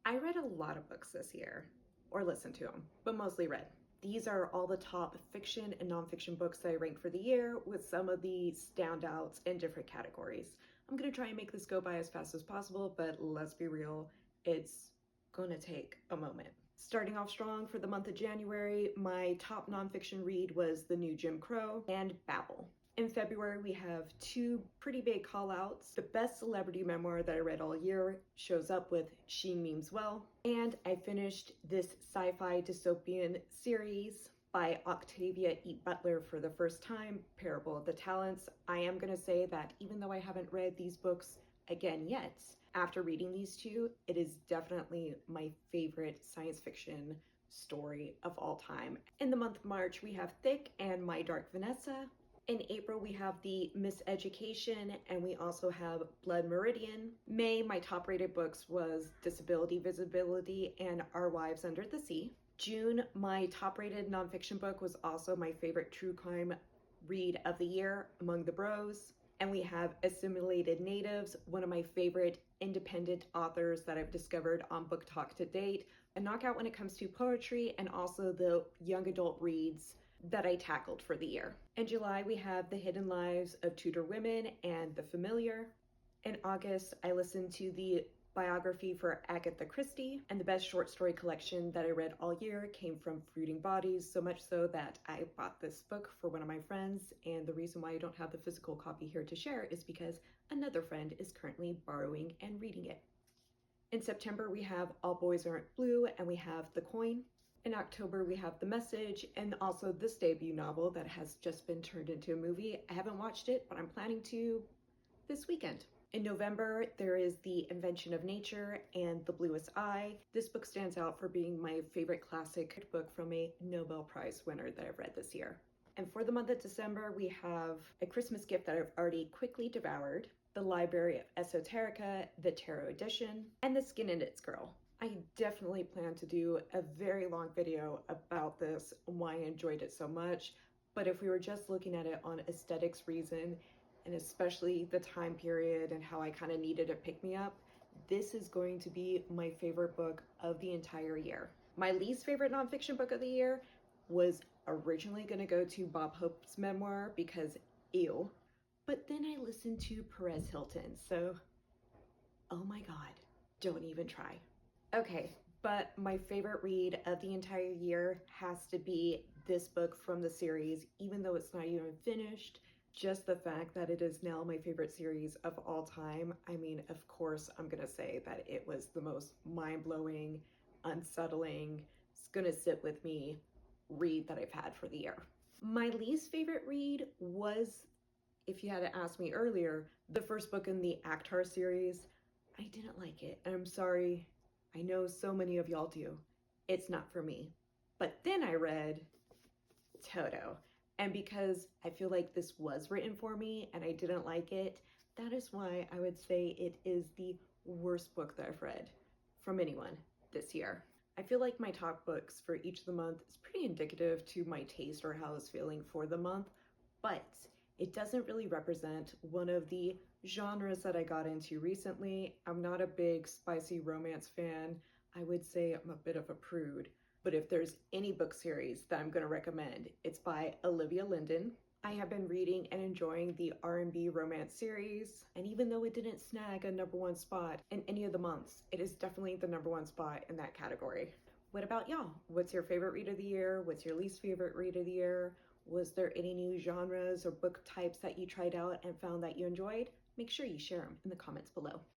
I read a lot of books this year, or listened to them, but mostly read. These are all the top fiction and nonfiction books that I ranked for the year, with some of the standouts in different categories. I'm gonna try and make this go by as fast as possible, but let's be real, it's gonna take a moment. Starting off strong for the month of January, my top nonfiction read was The New Jim Crow and Babel. In February, we have two pretty big call outs. The best celebrity memoir that I read all year shows up with She Means Well. And I finished this sci-fi dystopian series by Octavia E. Butler for the first time, Parable of the Talents. I am going to say that even though I haven't read these books again yet, after reading these two, it is definitely my favorite science fiction story of all time. In the month of March, we have Thick and My Dark Vanessa. In April, we have the Miseducation, and we also have Blood Meridian. May, my top rated books was Disability Visibility and Our Wives Under the Sea. June, my top rated nonfiction book was also my favorite true crime read of the year, Among the Bros. And we have Assimilated Natives, one of my favorite independent authors that I've discovered on Book Talk to date. A knockout when it comes to poetry and also the young adult reads that I tackled for the year. In July, we have The Hidden Lives of Tudor Women and The Familiar. In August, I listened to the biography for Agatha Christie, and the best short story collection that I read all year came from Fruiting Bodies, so much so that I bought this book for one of my friends, and the reason why I don't have the physical copy here to share is because another friend is currently borrowing and reading it. In September, we have All Boys Aren't Blue, and we have The Coin. In October, we have The Message, and also this debut novel that has just been turned into a movie. I haven't watched it, but I'm planning to this weekend. In November, there is The Invention of Nature and The Bluest Eye. This book stands out for being my favorite classic book from a Nobel Prize winner that I've read this year. And for the month of December, we have A Christmas Gift that I've already quickly devoured, The Library of Esoterica, the Tarot Edition, and The Skin and Its Girl. I definitely plan to do a very long video about this, why I enjoyed it so much, but if we were just looking at it on aesthetics reason, and especially the time period and how I kind of needed a pick-me-up, this is going to be my favorite book of the entire year. My least favorite nonfiction book of the year was originally going to go to Bob Hope's memoir because ew, but then I listened to Perez Hilton, so oh my god, don't even try. Okay, but my favorite read of the entire year has to be this book from the series, even though it's not even finished. Just the fact that it is now my favorite series of all time. I mean, of course, I'm gonna say that it was the most mind-blowing, unsettling, it's gonna sit with me read that I've had for the year. My least favorite read was, if you had asked me earlier, the first book in the ACOTAR series. I didn't like it, and I'm sorry. I know so many of y'all do. It's not for me. But then I read Toto. And because I feel like this was written for me and I didn't like it, that is why I would say it is the worst book that I've read from anyone this year. I feel like my top books for each of the month is pretty indicative to my taste or how I was feeling for the month, but it doesn't really represent one of the genres that I got into recently. I'm not a big spicy romance fan. I would say I'm a bit of a prude. But if there's any book series that I'm going to recommend, it's by Olivia Linden. I have been reading and enjoying the R&B romance series, and even though it didn't snag a #1 spot in any of the months, it is definitely the #1 spot in that category. What about y'all? What's your favorite read of the year? What's your least favorite read of the year? Was there any new genres or book types that you tried out and found that you enjoyed? Make sure you share them in the comments below.